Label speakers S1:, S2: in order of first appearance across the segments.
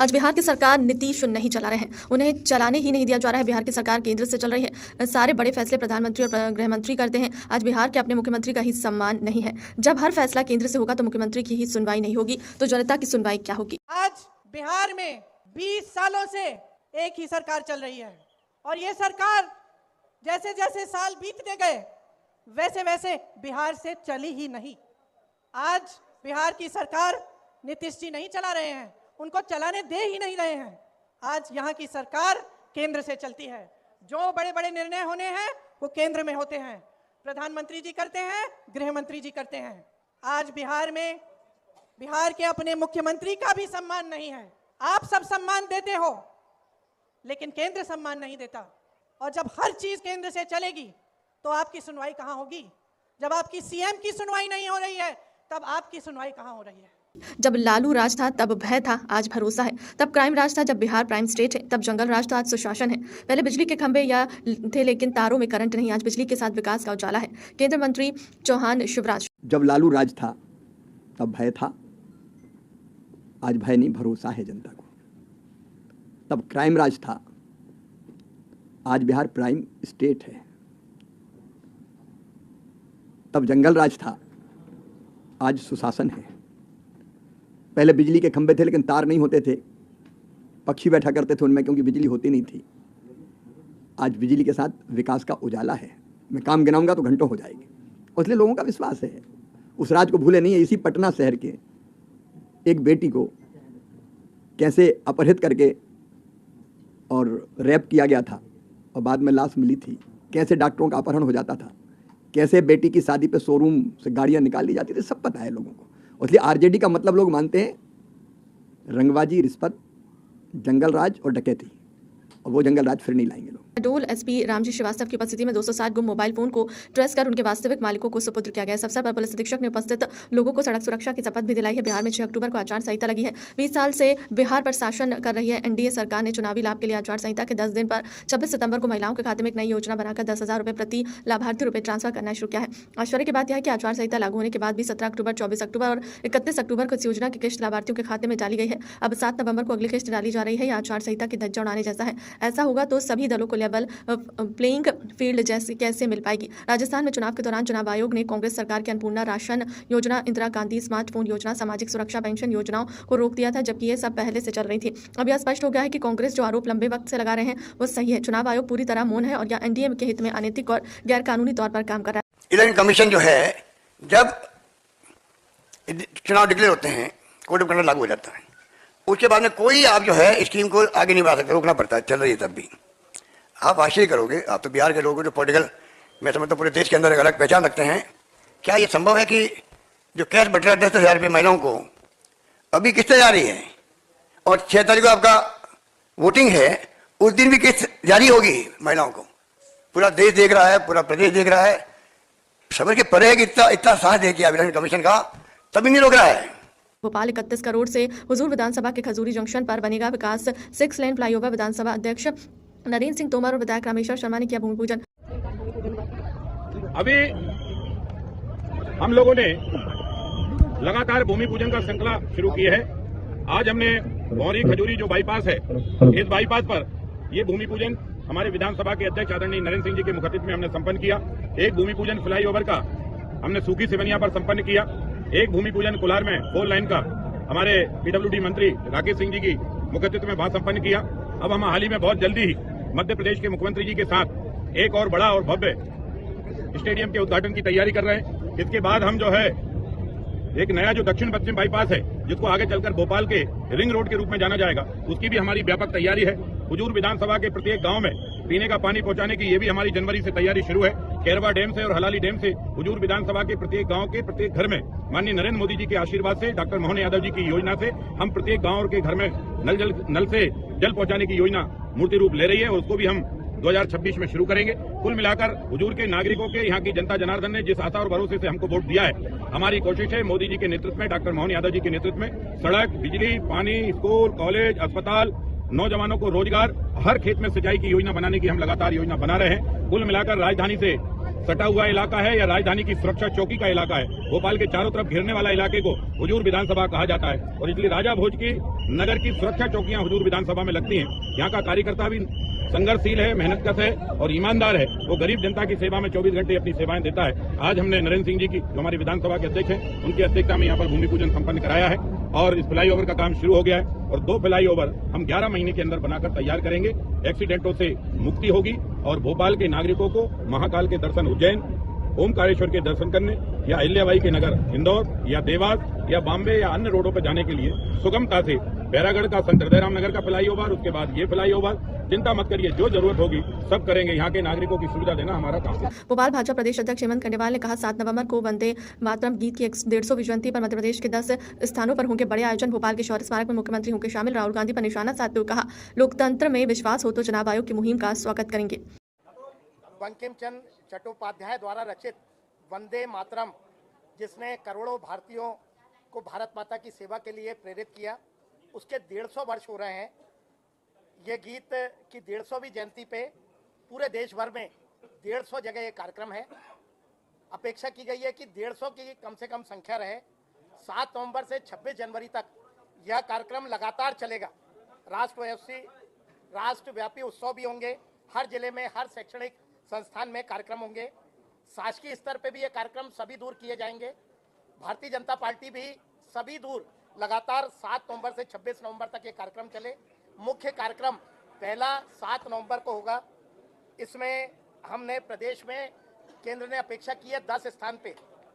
S1: आज बिहार की सरकार नीतीश नहीं चला रहे हैं, उन्हें चलाने ही नहीं दिया जा रहा है। बिहार की सरकार केंद्र से चल रही है। सारे बड़े फैसले प्रधानमंत्री और गृह मंत्री करते हैं। आज बिहार के अपने मुख्यमंत्री का ही सम्मान नहीं है। जब हर फैसला केंद्र से होगा तो मुख्यमंत्री की ही सुनवाई नहीं होगी, तो जनता की सुनवाई क्या होगी?
S2: आज बिहार में 20 सालों से एक ही सरकार चल रही है और ये सरकार जैसे जैसे साल बीतते गए वैसे वैसे बिहार से चली ही नहीं। आज बिहार की सरकार नीतीश जी नहीं चला रहे हैं, उनको चलाने दे ही नहीं रहे हैं। आज यहाँ की सरकार केंद्र से चलती है। जो बड़े बड़े निर्णय होने हैं वो केंद्र में होते हैं, प्रधानमंत्री जी करते हैं, गृह मंत्री जी करते हैं। आज बिहार में बिहार के अपने मुख्यमंत्री का भी सम्मान नहीं है। आप सब सम्मान देते हो लेकिन केंद्र सम्मान नहीं देता। और जब हर चीज केंद्र से चलेगी तो आपकी सुनवाई कहाँ होगी? जब आपकी सीएम की सुनवाई नहीं हो रही है तब आपकी सुनवाई कहाँ हो रही है?
S1: जब लालू राज था तब भय था, आज भरोसा है। तब क्राइम राज था, जब बिहार प्राइम स्टेट है। तब जंगल राज था, आज सुशासन है। पहले बिजली के खंभे या थे लेकिन तारों में करंट नहीं, आज बिजली के साथ विकास का उजाला है। केंद्र मंत्री चौहान शिवराज।
S3: जब लालू राज था तब भय था, आज भय नहीं भरोसा है जनता को। तब क्राइम राज था, आज बिहार प्राइम स्टेट है। तब जंगल राज था, आज सुशासन है। पहले बिजली के खंभे थे लेकिन तार नहीं होते थे, पक्षी बैठा करते थे उनमें क्योंकि बिजली होती नहीं थी। आज बिजली के साथ विकास का उजाला है। मैं काम गिनाऊंगा तो घंटों हो जाएंगे, इसलिए लोगों का विश्वास है। उस राज को भूले नहीं है। इसी पटना शहर के एक बेटी को कैसे अपहरित करके और रैप किया गया था और बाद में लाश मिली थी, कैसे डॉक्टरों का अपहरण हो जाता था, कैसे बेटी की शादी पे शोरूम से गाड़ियां निकाल ली जाती थी, सब पता है लोगों को। इसलिए आरजेडी का मतलब लोग मानते हैं रंगबाजी, रिश्वत, जंगल राज और डकैती, और वो जंगल राज फिर नहीं लाएंगे लोग।
S1: डोल एसपी रामजी श्रीवास्तव की उपस्थिति में 260 गुम मोबाइल फोन को ट्रेस कर उनके वास्तविक मालिकों को सुपुत्र किया गया। इस अवसर पर पुलिस अधीक्षक ने उपस्थित लोगों को सड़क सुरक्षा की शपथ भी दिलाई है। बिहार में 6 अक्टूबर को आचार संहिता लगी है। 20 साल से बिहार पर शासन कर रही है एनडीए सरकार ने चुनावी लाभ के लिए आचार संहिता के 10 दिन पर 26 सितंबर को महिलाओं के खाते में एक नई योजना बनाकर 10,000 रुपये प्रति लाभार्थी रुपये ट्रांसफर करना शुरू किया है। आश्चर्य की बात यह है कि आचार संहिता लागू होने के बाद भी 17 अक्टूबर, 24 अक्टूबर और 31 अक्टूबर को इस योजना की किस्त लाभार्थियों के खाते में डाली गई है। अब 7 नवंबर को अगली किस्त डाली जा रही है। यह आचार संहिता की धज्जा उड़ाने जैसा है। ऐसा होगा तो सभी दलों को लेवल प्लेइंग फील्ड जैसे कैसे मिल पाएगी? राजस्थान में चुनाव के दौरान चुनाव आयोग ने कांग्रेस सरकार की अन्नपूर्णा राशन योजना, इंदिरा गांधी स्मार्टफोन योजना, सामाजिक सुरक्षा पेंशन योजनाओं को रोक दिया था, जबकि ये सब पहले से चल रही थी। अब यह स्पष्ट हो गया है कि कांग्रेस जो आरोप लंबे वक्त से लगा रहे हैं वो सही है। चुनाव आयोग पूरी तरह मौन है और यह एनडीए के हित में अनैतिक और गैर कानूनी तौर पर काम कर रहा है।
S4: इलेक्शन कमीशन जो है, जब चुनाव डिक्लेयर होते हैं, कोड ऑफ कंडक्ट लागू हो जाता है, उसके बाद में कोई आप जो है स्कीम को आगे नहीं बढ़ा सकते, रोकना पड़ता है। चल रही है तब भी आप आश्चर्य करोगे। आप तो बिहार के लोगों जो पॉलिटिकल, मैं समझता हूँ पूरे देश के अंदर एक अलग पहचान रखते हैं। क्या ये संभव है कि जो कैश बट रहा है 10,000 रुपये महिलाओं को, अभी किस्त जा रही है और 6 तारीख को आपका वोटिंग है, उस दिन भी किस्त जारी होगी महिलाओं को। पूरा देश देख रहा है, पूरा प्रदेश देख रहा है। समझ के परे है कि इतना साथ दे किया इलेक्शन कमीशन का, तभी नहीं रोक रहा है।
S1: भोपाल 31 करोड़ से हुजूर विधानसभा के खजूरी जंक्शन पर बनेगा विकास 6 लेन फ्लाईओवर। विधानसभा अध्यक्ष नरेंद्र सिंह तोमर और विधायक रामेश्वर शर्मा ने किया भूमि पूजन।
S5: अभी हम लोगों ने लगातार भूमि पूजन का श्रृंखला शुरू की है। आज हमने भौरी खजूरी जो बाईपास है, इस बाईपास पर ये भूमि पूजन हमारे विधानसभा के अध्यक्ष आदरणीय नरेंद्र सिंह जी के मुखत्तिव में हमने संपन्न किया। एक भूमि पूजन फ्लाईओवर का हमने सूखी सिवनिया पर संपन्न किया। एक भूमि पूजन कोलार में 4 लाइन का हमारे पीडब्ल्यूडी मंत्री राकेश सिंह जी की मुखत्तिव में वहां संपन्न किया। अब हम हाल ही में बहुत जल्दी ही मध्य प्रदेश के मुख्यमंत्री जी के साथ एक और बड़ा और भव्य स्टेडियम के उद्घाटन की तैयारी कर रहे हैं। इसके बाद हम जो है एक नया जो दक्षिण पश्चिम बाईपास है, जिसको आगे चलकर भोपाल के रिंग रोड के रूप में जाना जाएगा, उसकी भी हमारी व्यापक तैयारी है। हुजूर विधानसभा के प्रत्येक गांव में पीने का पानी पहुंचाने की ये भी हमारी जनवरी से तैयारी शुरू है। केरवा डैम से और हलाली डैम से हुजूर विधानसभा के प्रत्येक गांव के प्रत्येक घर में माननीय नरेंद्र मोदी जी के आशीर्वाद से, डॉक्टर मोहन यादव जी की योजना से हम प्रत्येक गांव के घर में नल से जल पहुंचाने की योजना मूर्ति रूप ले रही है और उसको भी हम 2026 में शुरू करेंगे। कुल मिलाकर हुजूर के नागरिकों के, यहाँ की जनता जनार्दन ने जिस आशा और भरोसे से हमको वोट दिया है, हमारी कोशिश है मोदी जी के नेतृत्व में, डॉक्टर मोहन यादव जी के नेतृत्व में सड़क, बिजली, पानी, स्कूल, कॉलेज, अस्पताल, नौजवानों को रोजगार, हर खेत में सिंचाई की योजना बनाने की हम लगातार योजना बना रहे हैं। कुल मिलाकर राजधानी से सटा हुआ इलाका है या राजधानी की सुरक्षा चौकी का इलाका है, भोपाल के चारों तरफ घिरने वाला इलाके को हुजूर विधानसभा कहा जाता है और इसलिए राजा भोज की नगर की सुरक्षा चौकियां हुजूर विधानसभा में लगती हैं। यहाँ का कार्यकर्ता भी संघर्षशील है, मेहनतकश है और ईमानदार है। वो गरीब जनता की सेवा में 24 घंटे अपनी सेवाएं देता है। आज हमने नरेंद्र सिंह जी की, जो हमारी विधानसभा के अध्यक्ष हैं, उनकी अध्यक्षता में यहाँ पर भूमि पूजन संपन्न कराया है और इस फ्लाईओवर का काम शुरू हो गया है और 2 फ्लाईओवर हम 11 महीने के अंदर बनाकर तैयार करेंगे। एक्सीडेंटों से मुक्ति होगी और भोपाल के नागरिकों को महाकाल के दर्शन उज्जैन, ओमकारेश्वर के दर्शन करने या अहिल्याबाई के नगर इंदौर या देवास या बॉम्बे या अन्य रोडों पर जाने के लिए सुगमता से बैरागढ़ का संत हृदयराम नगर का फ्लाईओवर, उसके बाद ये फ्लाईओवर, चिंता मत करिए, जो जरूरत होगी सब करेंगे। यहाँ के नागरिकों की सुविधा देना हमारा काम है।
S1: भोपाल भाजपा प्रदेश अध्यक्ष हेमंत खंडेवाल ने कहा 7 नवंबर को वंदे मातरम गीत की 150वीं जयंती पर मध्य प्रदेश के 10 स्थानों पर होंगे बड़े आयोजन। भोपाल के शौर्य स्मारक में मुख्यमंत्री होंगे शामिल। राहुल गांधी पर निशाना साधते हुए कहा, लोकतंत्र में विश्वास हो तो चुनाव आयोग की मुहिम का स्वागत करेंगे।
S6: बंकिम चंद्र चट्टोपाध्याय द्वारा रचित वंदे मातरम, जिसने करोड़ों भारतीयों को भारत माता की सेवा के लिए प्रेरित किया, उसके 150 वर्ष हो रहे हैं। ये गीत की 150वीं जयंती पे पूरे देश भर में 150 जगह ये कार्यक्रम है। अपेक्षा की गई है कि 150 की कम से कम संख्या रहे। 7 नवंबर से 26 जनवरी तक यह कार्यक्रम लगातार चलेगा। राष्ट्रव्यापी उत्सव भी होंगे। हर जिले में, हर शैक्षणिक संस्थान में कार्यक्रम होंगे। शासकीय स्तर पे भी ये कार्यक्रम सभी दूर किए जाएंगे। भारतीय जनता पार्टी भी सभी दूर लगातार 7 नवंबर से 26 नवंबर तक ये कार्यक्रम चले। मुख्य कार्यक्रम पहला 7 नवंबर को होगा। इसमें हमने प्रदेश में, केंद्र ने अपेक्षा की है 10 स्थान पे,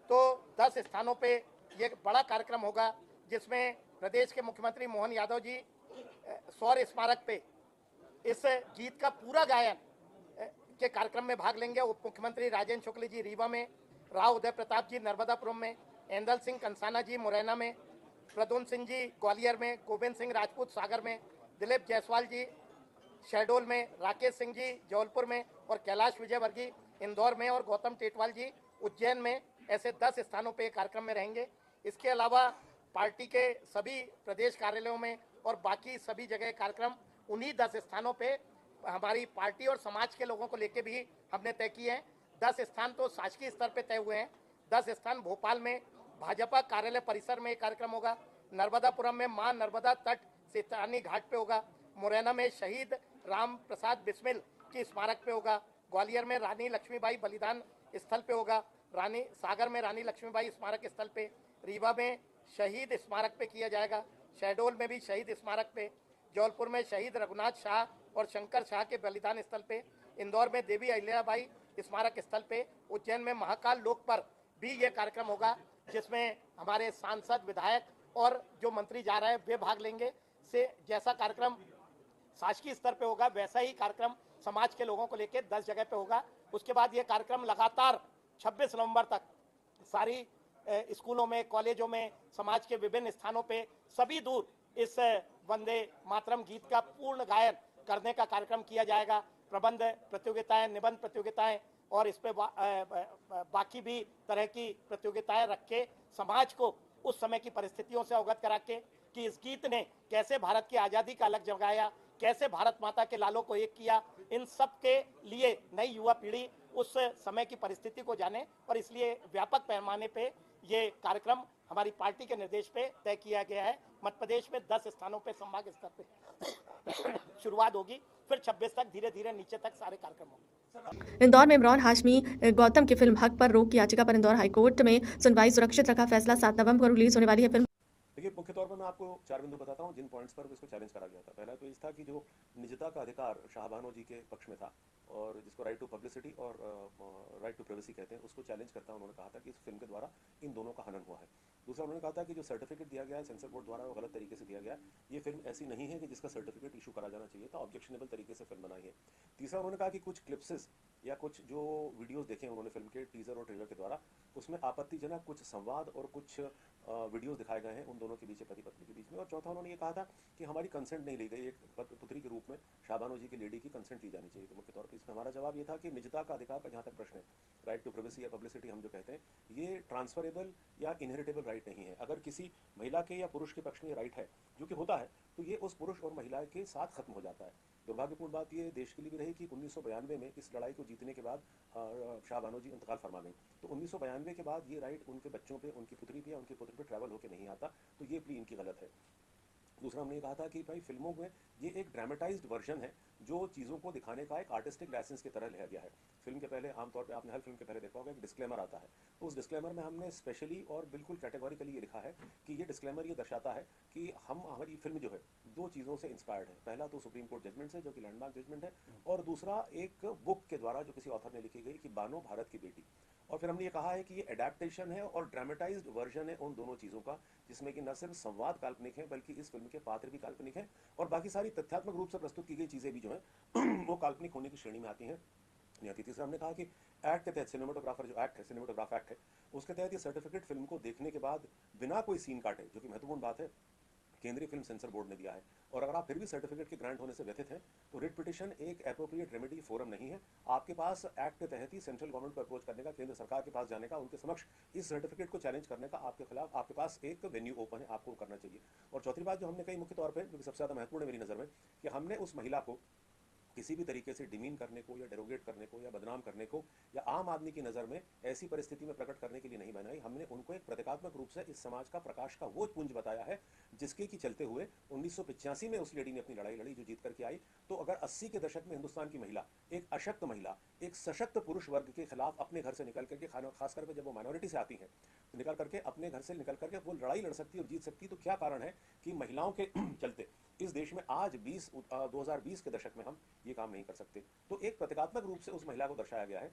S6: तो 10 स्थानों पे ये बड़ा कार्यक्रम होगा, जिसमें प्रदेश के मुख्यमंत्री मोहन यादव जी शौर्य स्मारक पे इस गीत का पूरा गायन के कार्यक्रम में भाग लेंगे। उप मुख्यमंत्री राजेंद्र शुक्ल जी रीवा में, राव उदय प्रताप जी नर्मदापुरम में, एंदल सिंह कंसाना जी मुरैना में, प्रद्युम्न सिंह जी ग्वालियर में, गोविंद सिंह राजपूत सागर में, दिलीप जायसवाल जी शहडोल में, राकेश सिंह जी जबलपुर में और कैलाश विजयवर्गीय इंदौर में और गौतम टेटवाल जी उज्जैन में। ऐसे 10 स्थानों पे कार्यक्रम में रहेंगे। इसके अलावा पार्टी के सभी प्रदेश कार्यालयों में और बाकी सभी जगह कार्यक्रम उन्हीं 10 स्थानों पे हमारी पार्टी और समाज के लोगों को लेके भी हमने तय किए हैं। 10 स्थान तो शासकीय स्तर पे तय हुए हैं। 10 स्थान भोपाल में भाजपा कार्यालय परिसर में कार्यक्रम होगा, नर्मदापुरम में मां नर्मदा तट सैतानी घाट पे होगा, मुरैना में शहीद राम प्रसाद बिस्मिल की स्मारक पे होगा, ग्वालियर में रानी लक्ष्मीबाई बलिदान स्थल पे होगा, सागर में रानी लक्ष्मीबाई स्मारक स्थल पे, रीवा में शहीद स्मारक पे किया जाएगा, शहडोल में भी शहीद स्मारक पे, जबलपुर में शहीद रघुनाथ शाह और शंकर शाह के बलिदान स्थल पे, इंदौर में देवी अहिल्याबाई स्मारक स्थल पे, उज्जैन में महाकाल लोक पर भी ये कार्यक्रम होगा, जिसमें हमारे सांसद, विधायक और जो मंत्री जा रहे हैं वे भाग लेंगे। से जैसा कार्यक्रम शासकीय स्तर पे होगा वैसा ही कार्यक्रम समाज के लोगों को लेकर 10 जगह पे होगा। उसके बाद ये कार्यक्रम लगातार 26 नवंबर तक सारी स्कूलों में, कॉलेजों में, समाज के विभिन्न स्थानों पे सभी दूर इस वंदे मातरम गीत का पूर्ण गायन करने का कार्यक्रम किया जाएगा। प्रबंध प्रतियोगिताएं, निबंध प्रतियोगिताएं और इस पे बाकी भी तरह की प्रतियोगिताएं रख के समाज को उस समय की परिस्थितियों से अवगत करा के कि इस गीत ने कैसे भारत की आज़ादी का अलग जगाया, कैसे भारत माता के लालों को एक किया, इन सब के लिए नई युवा पीढ़ी उस समय की परिस्थिति को जाने और इसलिए व्यापक पैमाने पे ये कार्यक्रम हमारी पार्टी के निर्देश पे तय किया गया है। मध्य प्रदेश में 10 स्थानों पे संभाग स्तर पे शुरुआत होगी, फिर 26 तक धीरे धीरे नीचे तक सारे कार्यक्रम होंगे।
S1: इंदौर में इमरान हाशमी गौतम की फिल्म हक पर रोक की याचिका पर इंदौर हाईकोर्ट में सुनवाई सुरक्षित रखा फैसला। 7 नवंबर को रिलीज होने वाली है फिल्म।
S7: देखिए, मुख्य तौर पर मैं आपको 4 बिंदु बताता हूँ जिन पॉइंट्स पर इसको चैलेंज करा गया था। पहला तो इस था कि जो निजता का अधिकार शाहबानो जी के पक्ष में था और जिसको राइट टू पब्लिसिटी और राइट टू प्राइवेसी कहते हैं, उसको चैलेंज करता उन्होंने कहा था कि इस फिल्म के द्वारा इन दोनों का हनन हुआ है। दूसरा उन्होंने कहा था कि जो सर्टिफिकेट दिया गया है सेंसर बोर्ड द्वारा वो गलत तरीके से दिया गया है। ये फिल्म ऐसी नहीं है कि जिसका सर्टिफिकेट इशू करा जाना चाहिए था, ऑब्जेक्शनेबल तरीके से फिल्म बनाई है। तीसरा उन्होंने कहा कि कुछ क्लिप्सेस या कुछ जो वीडियोस देखे उन्होंने फिल्म के टीजर और ट्रेलर के द्वारा, उसमें आपत्तिजनक कुछ संवाद और कुछ वीडियोस दिखाए गए हैं उन दोनों के बीच, पति पत्नी के बीच में। और चौथा उन्होंने ये कहा था कि हमारी कंसेंट नहीं ली गई, एक पुत्री के रूप में शाहबानो जी की लेडी की कंसेंट ली जानी चाहिए। तो मुख्य तौर पर इसमें हमारा जवाब ये था कि निजता का अधिकार का जहाँ तक प्रश्न है, राइट टू प्राइवेसी या पब्लिसिटी हम जो कहते हैं, ये ट्रांसफरेबल या इनहेरिटेबल राइट नहीं है। अगर किसी महिला के या पुरुष के पक्ष में राइट है, जो कि होता है, तो ये उस पुरुष और महिला के साथ खत्म हो जाता है। दुर्भाग्यपूर्ण बात ये देश के लिए भी रही कि 1992 में इस लड़ाई को जीतने के बाद शाहबानो जी इंतकाल फरमा गई, तो 1992 के बाद ये राइट उनके बच्चों पे, उनकी पुत्री पे या उनके पुत्र पे ट्रैवल होकर नहीं आता, तो ये प्ली इनकी गलत है। दूसरा हमने ये कहा था कि भाई फिल्मों में ये एक ड्रामेटाइज्ड वर्जन है जो चीज़ों को दिखाने का एक आर्टिस्टिक लाइसेंस की तरह लिया गया है। फिल्म के पहले आमतौर पे आपने हर फिल्म के पहले देखा होगा एक डिस्क्लेमर आता है, तो उस डिस्क्लेमर में हमने स्पेशली और बिल्कुल कैटेगोरिकली ये लिखा है कि ये डिस्क्लेमर ये दर्शाता है कि हमारी फिल्म जो है दो चीज़ों से इंस्पायर्ड है। पहला तो सुप्रीम कोर्ट जजमेंट से, जो कि लैंडमार्क जजमेंट है, और दूसरा एक बुक के द्वारा जो किसी ऑथर ने लिखी गई कि बानो भारत की बेटी। और फिर हमने ये कहा है कि ये एडेप्टेशन है और ड्रामेटाइज्ड वर्जन है उन दोनों चीज़ों का, जिसमें कि न सिर्फ संवाद काल्पनिक है बल्कि इस फिल्म के पात्र भी काल्पनिक हैं और बाकी सारी तथ्यात्मक रूप से प्रस्तुत की गई चीज़ें भी जो हैं वो काल्पनिक होने की श्रेणी में आती हैं। तीसरा हमने कहा कि एक्ट के तहत सिनेमेटोग्राफर जो एक्ट है, सिनेमेटोग्राफ एक्ट है, उसके तहत ये सर्टिफिकेट फिल्म को देखने के बाद बिना कोई सीन काटे, जो कि महत्वपूर्ण बात है, केंद्रीय फिल्म सेंसर बोर्ड ने दिया है। और अगर आप फिर भी सर्टिफिकेट के ग्रांट होने से व्यथित हैं तो रिट पिटिशन एक एप्रोप्रिएट रेमेडी फोरम नहीं है। आपके पास एक्ट के तहत ही सेंट्रल गवर्नमेंट को अप्रोच करने का, केंद्र सरकार के पास जाने का, उनके समक्ष इस सर्टिफिकेट को चैलेंज करने का आपके खिलाफ आपके पास एक वेन्यू ओपन है, आपको करना चाहिए। और चौथी बात जो हमने कही मुख्य तौर पर, जो कि सबसे ज़्यादा महत्वपूर्ण है मेरी नज़र में, कि हमने उस महिला को किसी भी तरीके से डिमीन करने को या डेरोगेट करने को या बदनाम करने को या आम आदमी की नज़र में ऐसी परिस्थिति में प्रकट करने के लिए नहीं बनाई। हमने उनको एक प्रतीकात्मक रूप से इस समाज का प्रकाश का वो पुंज बताया है जिसके की चलते हुए 1985 में उस लेडी ने अपनी लड़ाई लड़ी जो जीत करके आई। तो अगर 80 के दशक में हिंदुस्तान की महिला, एक अशक्त महिला, एक सशक्त पुरुष वर्ग के खिलाफ अपने घर से निकल करके, खासकर जब वो माइनॉरिटी से आती हैं, तो निकल करके अपने घर से निकल करके वो लड़ाई लड़ सकती और जीत सकती, तो क्या कारण है कि महिलाओं के चलते इस देश में आज 2020 के दशक में हम ये काम नहीं कर सकते। तो एक प्रतीकात्मक रूप से उस महिला को दर्शाया गया है,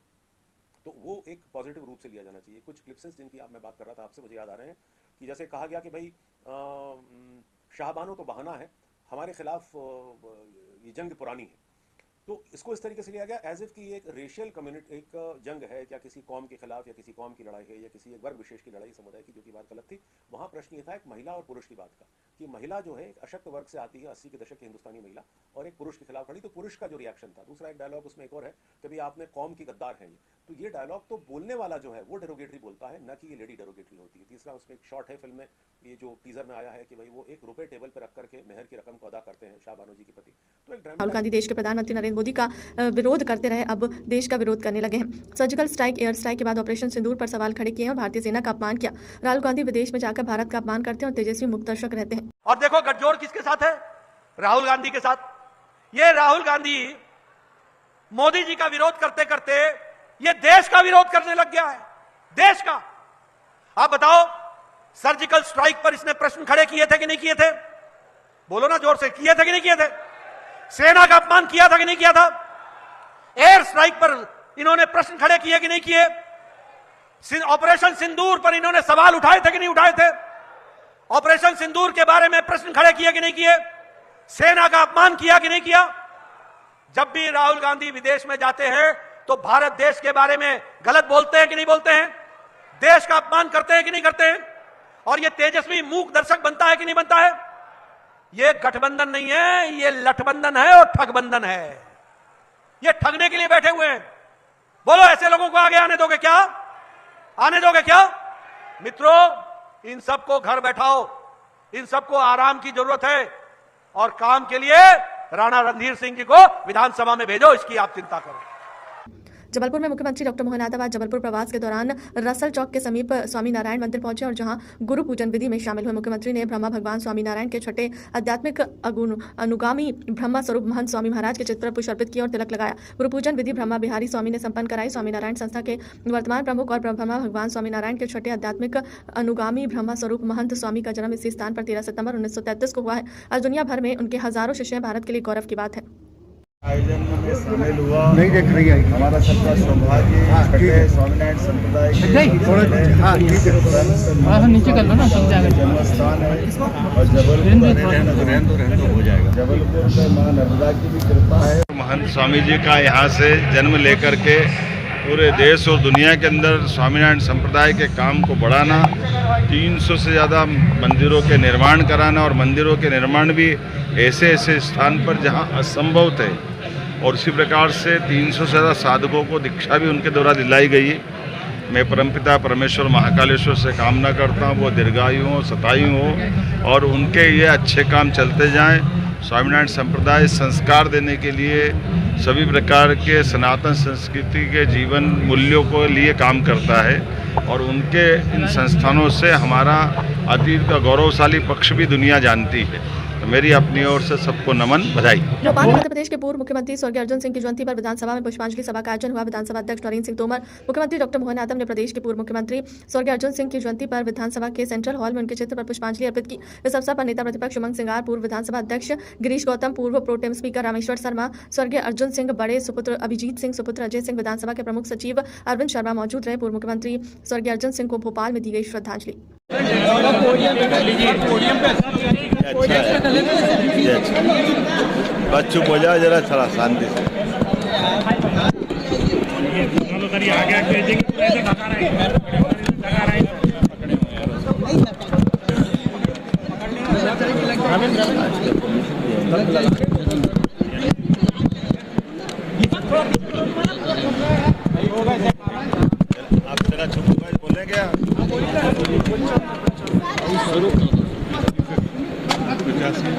S7: तो वो एक पॉजिटिव रूप से लिया जाना चाहिए। कुछ क्लिप्सेस जिनकी मैं बात कर रहा था आपसे, मुझे याद आ रहे हैं कि जैसे कहा गया कि भाई शाहबानो तो बहाना है, हमारे खिलाफ ये जंग पुरानी है। तो इसको इस तरीके से लिया गया एज इफ कि एक रेशियल कम्युनिटी, एक जंग है, क्या किसी कौम के खिलाफ या किसी कौम की लड़ाई है या किसी एक वर्ग विशेष की लड़ाई, समुदाय की, जो कि बात गलत थी। वहाँ प्रश्न ये था एक महिला और पुरुष की बात का, कि महिला जो है एक अशक्त वर्ग से आती है, 80 के दशक की हिंदुस्तानी महिला, और एक पुरुष के खिलाफ खड़ी, तो पुरुष का जो रिएक्शन था। दूसरा एक डायलॉग उसमें एक और है, कभी आपने कौम की गद्दार है ये, तो ये डायलॉग तो बोलने वाला जो है वो डेरोगेटरी बोलता है, न कि ये लेडी डेरोगेटरी होती है। तीसरा उसमें एक शॉट है फिल्म में, ये जो टीजर में आया है कि भाई वो एक रुपए टेबल पर रख करके मेहर की रकम को अदा करते हैं शाहबानो जी के पति। तो एक
S1: राहुल गांधी देश के प्रधानमंत्री नरेंद्र मोदी का विरोध करते रहे, अब देश का विरोध करने लगे हैं। सर्जिकल स्ट्राइक, एयर स्ट्राइक के बाद ऑपरेशन सिंदूर पर सवाल खड़े किए और भारतीय सेना का अपमान किया। राहुल गांधी विदेश में जाकर भारत का अपमान करते हैं और तेजस्वी मुक्तदर्शक रहते हैं।
S8: और देखो गठजोड़ किसके साथ है? राहुल गांधी के साथ। ये राहुल गांधी मोदी जी का विरोध करते करते ये देश का विरोध करने लग गया है, देश का। आप बताओ, सर्जिकल स्ट्राइक पर इसने प्रश्न खड़े किए थे कि नहीं किए थे? बोलो ना जोर से, किए थे कि नहीं किए थे? सेना का अपमान किया था कि नहीं किया था? एयर स्ट्राइक पर इन्होंने प्रश्न खड़े किए कि नहीं किए? ऑपरेशन सिंदूर पर इन्होंने सवाल उठाए थे कि नहीं उठाए थे? ऑपरेशन सिंदूर के बारे में प्रश्न खड़े किए कि नहीं किए? सेना का अपमान किया कि नहीं किया? जब भी राहुल गांधी विदेश में जाते हैं तो भारत देश के बारे में गलत बोलते हैं कि नहीं बोलते हैं? देश का अपमान करते हैं कि नहीं करते हैं? और ये तेजस्वी मूक दर्शक बनता है कि नहीं बनता है? ये गठबंधन नहीं है, ये लठबंधन है और ठगबंधन है। ये ठगने के लिए बैठे हुए हैं। बोलो, ऐसे लोगों को आगे आने दोगे क्या? आने दोगे क्या? मित्रों, इन सबको घर बैठाओ, इन सबको आराम की जरूरत है और काम के लिए राणा रणधीर सिंह जी को विधानसभा में भेजो, इसकी आप चिंता करो।
S1: जबलपुर में मुख्यमंत्री डॉक्टर मोहन यादव आज जबलपुर प्रवास के दौरान रसल चौक के समीप स्वामी नारायण मंदिर पहुंचे और जहां गुरु पूजन विधि में शामिल हुए। मुख्यमंत्री ने ब्रह्मा भगवान स्वामी नारायण के छठे आध्यात्मिक अनुगामी ब्रह्मा स्वरूप महंत स्वामी महाराज के चित्र पर पुष्प अर्पित किया और तिलक लगाया। गुरु पूजन विधि ब्रह्मा बिहारी स्वामी ने संपन्न कराई। स्वामी नारायण संस्था के वर्तमान प्रमुख और ब्रह्मा भगवान स्वामी नारायण के छठे आध्यात्मिक अनुगामी ब्रह्मा स्वरूप महंत स्वामी का जन्म इसी स्थान पर 13 सितंबर 1933 को हुआ है। आज दुनिया भर में उनके हजारों शिष्य हैं। भारत के लिए गौरव की बात है।
S9: आयोजन में शामिल हुआ नहीं देख रही है हमारा सबका सौभाग्य। स्वामीनारायण संप्रदाय नीचे कर लो ना, जन्मस्थान है और जबलपुर हो जाएगा। जबलपुर में मां नर्मदा की भी कृपा है।
S10: महंत स्वामी जी का यहाँ से जन्म लेकर के पूरे देश और दुनिया के अंदर स्वामीनारायण संप्रदाय के काम को बढ़ाना, 300 से ज़्यादा मंदिरों के निर्माण कराना और मंदिरों के निर्माण भी ऐसे स्थान पर जहाँ असंभव थे, और इसी प्रकार से 300 से ज़्यादा साधकों को दीक्षा भी उनके द्वारा दिलाई गई है। मैं परमपिता परमेश्वर महाकालेश्वर से कामना करता हूँ वो दीर्घायु हो, शतायु हो और उनके ये अच्छे काम चलते जाएं। स्वामीनारायण संप्रदाय संस्कार देने के लिए सभी प्रकार के सनातन संस्कृति के जीवन मूल्यों को लिए काम करता है और उनके इन संस्थानों से हमारा अतीत का गौरवशाली पक्ष भी दुनिया जानती है। तो मेरी अपनी ओर से सबको नमन, बधाई।
S1: भोपाल में मध्य प्रदेश के पूर्व मुख्यमंत्री स्वर्गीय अर्जुन सिंह की जयंती पर विधानसभा में पुष्पांजलि सभा का आयोजन हुआ। विधानसभा अध्यक्ष नरेंद्र सिंह तोमर, मुख्यमंत्री डॉक्टर मोहन यादव ने प्रदेश के पूर्व मुख्यमंत्री स्वर्गीय अर्जुन सिंह की जयंती पर विधानसभा के सेंट्रल हॉल में उनके चित्र पर पुष्पांजलि अर्पित की। इस अवसर पर नेता प्रतिपक्ष उमंग सिंगार, पूर्व विधानसभा अध्यक्ष गिरीश गौतम, पूर्व प्रोटेम स्पीकर रामेश्वर शर्मा, स्वर्गीय अर्जुन सिंह बड़े सुपुत्र अभिजीत सिंह, सुपुत्र अजय सिंह, विधानसभा के प्रमुख सचिव अरविंद शर्मा मौजूद रहे। पूर्व मुख्यमंत्री स्वर्गीय अर्जुन सिंह को भोपाल में दी गई श्रद्धांजलि।
S10: बस चुप हो जाओ जरा, थोड़ा शांति से। आप जरा चुप हो गए, बोले क्या? 50 साल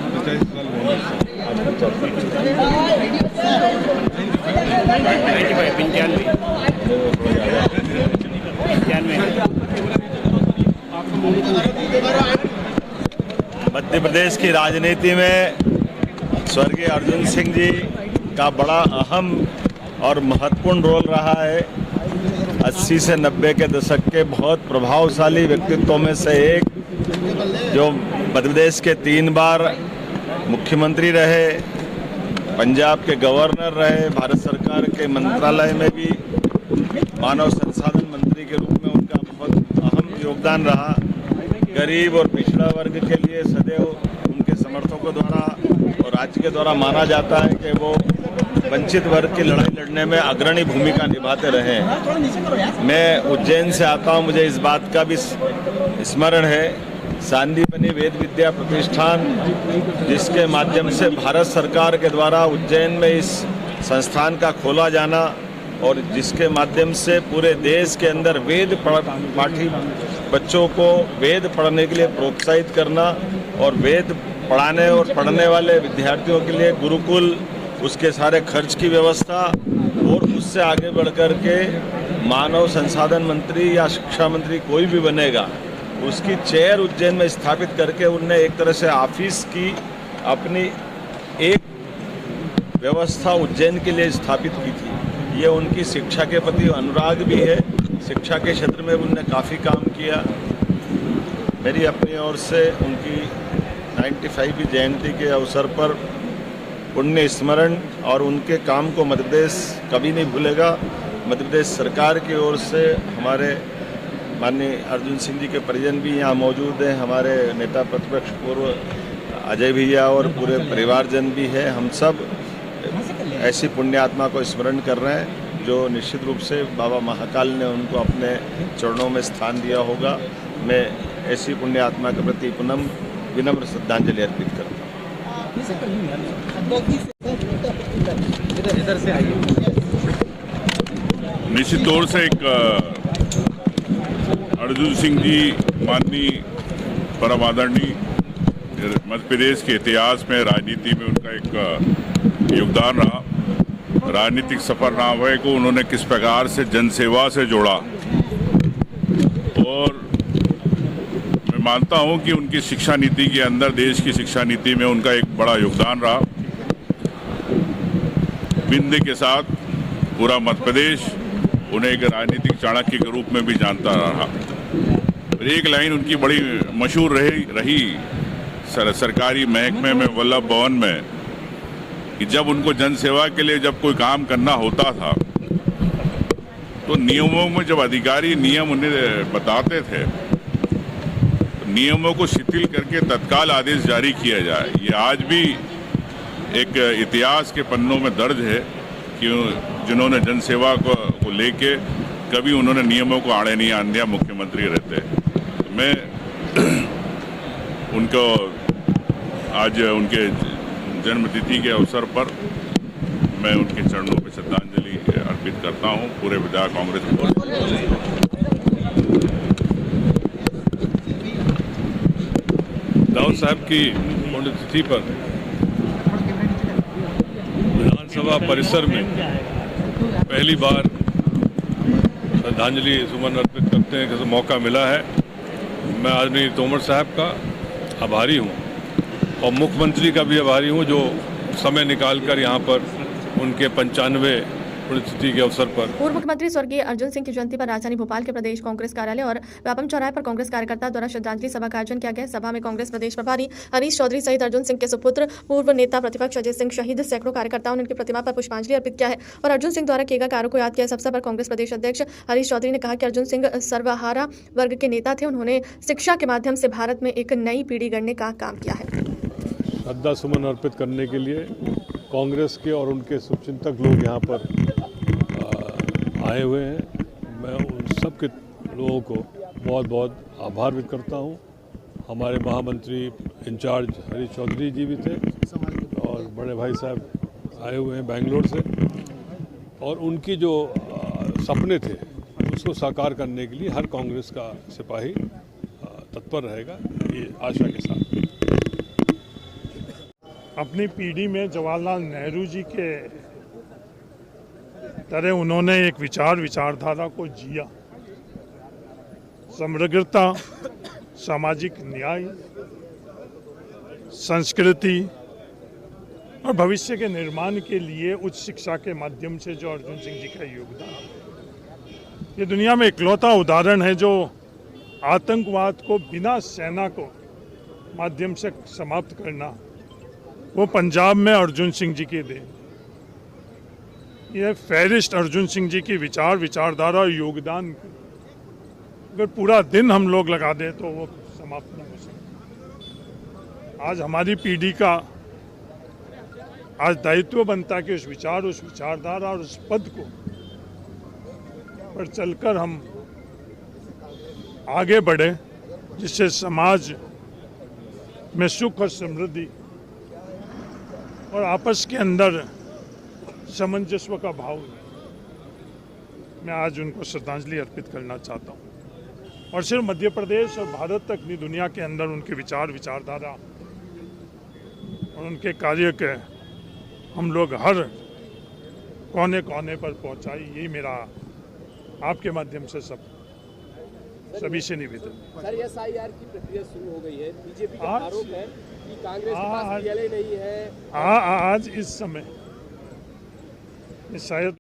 S10: मध्य प्रदेश की राजनीति में स्वर्गीय अर्जुन सिंह जी का बड़ा अहम और महत्वपूर्ण रोल रहा है। 80 से 90 के दशक के बहुत प्रभावशाली व्यक्तित्वों में से एक, जो मध्य प्रदेश के 3 बार मुख्यमंत्री रहे, पंजाब के गवर्नर रहे, भारत सरकार के मंत्रालय में भी मानव संसाधन मंत्री के रूप में उनका बहुत अहम योगदान रहा। गरीब और पिछड़ा वर्ग के लिए सदैव उनके समर्थकों द्वारा और राज्य के द्वारा माना जाता है कि वो वंचित वर्ग की लड़ाई लड़ने में अग्रणी भूमिका निभाते रहे। मैं उज्जैन से आता हूँ, मुझे इस बात का भी स्मरण है। सांदीपनि वेद विद्या प्रतिष्ठान, जिसके माध्यम से भारत सरकार के द्वारा उज्जैन में इस संस्थान का खोला जाना और जिसके माध्यम से पूरे देश के अंदर वेद पाठी बच्चों को वेद पढ़ने के लिए प्रोत्साहित करना और वेद पढ़ाने और पढ़ने वाले विद्यार्थियों के लिए गुरुकुल, उसके सारे खर्च की व्यवस्था, और उससे आगे बढ़ कर के मानव संसाधन मंत्री या शिक्षा मंत्री कोई भी बनेगा, उसकी चेयर उज्जैन में स्थापित करके उनने एक तरह से ऑफिस की अपनी एक व्यवस्था उज्जैन के लिए स्थापित की थी। ये उनकी शिक्षा के प्रति अनुराग भी है। शिक्षा के क्षेत्र में उनने काफ़ी काम किया। मेरी अपनी ओर से उनकी 95वीं जयंती के अवसर पर पुण्य स्मरण और उनके काम को मध्य प्रदेश कभी नहीं भूलेगा। मध्य प्रदेश सरकार की ओर से हमारे माननीय अर्जुन सिंह जी के परिजन भी यहाँ मौजूद हैं, हमारे नेता प्रतिपक्ष पूर्व अजय भैया और पूरे परिवारजन भी है। हम सब ऐसी पुण्य आत्मा को स्मरण कर रहे हैं जो निश्चित रूप से बाबा महाकाल ने उनको अपने चरणों में स्थान दिया होगा। मैं ऐसी पुण्य आत्मा के प्रति पुनः विनम्र श्रद्धांजलि अर्पित करता हूँ।
S11: निश्चित तौर से एक अर्जुन सिंह जी माननीय परम आदरणीय मध्य प्रदेश के इतिहास में राजनीति में उनका एक योगदान रहा। राजनीतिक सफरनामे को उन्होंने किस प्रकार से जनसेवा से जोड़ा, और मैं मानता हूं कि उनकी शिक्षा नीति के अंदर, देश की शिक्षा नीति में उनका एक बड़ा योगदान रहा। बिंद के साथ पूरा मध्य प्रदेश उन्हें एक राजनीतिक चाणक्य के रूप में भी जानता रहा। एक लाइन उनकी बड़ी मशहूर रही सरकारी महकमे में, वल्लभ भवन में, कि जब उनको जनसेवा के लिए जब कोई काम करना होता था तो नियमों में जब अधिकारी नियम उन्हें बताते थे तो नियमों को शिथिल करके तत्काल आदेश जारी किया जाए। ये आज भी एक इतिहास के पन्नों में दर्ज है कि जिन्होंने जनसेवा को लेके कभी उन्होंने नियमों को आड़े नहीं आने दिया, मुख्यमंत्री रहते। मैं उनको आज उनके जन्मतिथि के अवसर पर मैं उनके चरणों में श्रद्धांजलि अर्पित करता हूं। पूरे विधायक कांग्रेस
S12: दाऊद साहब की पुण्यतिथि पर विधानसभा परिसर में पहली बार श्रद्धांजलि सुमन अर्पित करते हैं कि मौका मिला है। मैं आदरणीय तोमर साहब का आभारी हूँ और मुख्यमंत्री का भी आभारी हूँ जो समय निकालकर यहाँ पर उनके 95 पुण्यतिथि के अवसर पर
S1: पूर्व मुख्यमंत्री स्वर्गीय अर्जुन सिंह की जयंती पर राजधानी भोपाल के प्रदेश कांग्रेस कार्यालय और व्यापम चौराहे पर कांग्रेस कार्यकर्ता द्वारा श्रद्धांजलि सभा का आयोजन किया गया। सभा में कांग्रेस प्रदेश प्रभारी हरीश चौधरी सहित अर्जुन सिंह के सुपुत्र पूर्व नेता प्रतिपक्ष अजय सिंह शहीद सैकड़ों कार्यकर्ताओं ने उनकी प्रतिमा पर पुष्पांजलि अर्पित किया है और अर्जुन सिंह द्वारा किए गए कार्यों को याद किया। इस अवसर पर कांग्रेस प्रदेश अध्यक्ष हरीश चौधरी ने कहा कि अर्जुन सिंह सर्वहारा वर्ग के नेता थे। उन्होंने शिक्षा के माध्यम से भारत में एक नई पीढ़ी गढ़ने का काम किया है।
S12: श्रद्धा सुमन अर्पित करने के लिए कांग्रेस के और उनके शुभचिंतक लोग यहाँ पर आए हुए हैं। मैं उन सब के लोगों को बहुत बहुत आभार व्यक्त करता हूँ। हमारे महामंत्री इंचार्ज हरीश चौधरी जी भी थे और बड़े भाई साहब आए हुए हैं बेंगलोर से, और उनकी जो सपने थे उसको साकार करने के लिए हर कांग्रेस का सिपाही तत्पर रहेगा, ये आशा के साथ।
S13: अपनी पीढ़ी में जवाहरलाल नेहरू जी के तरह उन्होंने एक विचारधारा को जिया। समग्रता, सामाजिक न्याय, संस्कृति और भविष्य के निर्माण के लिए उच्च शिक्षा के माध्यम से जो अर्जुन सिंह जी का योगदान, ये दुनिया में इकलौता उदाहरण है जो आतंकवाद को बिना सेना को माध्यम से समाप्त करना, वो पंजाब में अर्जुन सिंह जी की देन। ये फहरिस्त अर्जुन सिंह जी की विचारधारा और योगदान, अगर पूरा दिन हम लोग लगा दें तो वो समाप्त नहीं हो सकता। आज हमारी पीढ़ी का आज दायित्व बनता है कि उस विचारधारा और उस पद को पर चलकर हम आगे बढ़े, जिससे समाज में सुख और समृद्धि और आपस के अंदर सामंजस्य का भाव। मैं आज उनको श्रद्धांजलि अर्पित करना चाहता हूँ और सिर्फ मध्य प्रदेश और भारत तक नहीं, दुनिया के अंदर उनके विचारधारा और उनके कार्य के हम लोग हर कोने कोने पर पहुँचाई, यही मेरा आपके माध्यम से सभी से निवेदन।
S14: सर, एसआईआर की प्रक्रिया शुरू हो गई है। बीजेपी का आरोप है कि कांग्रेस के पास पीएलए नहीं है।
S13: आज इस समय शायद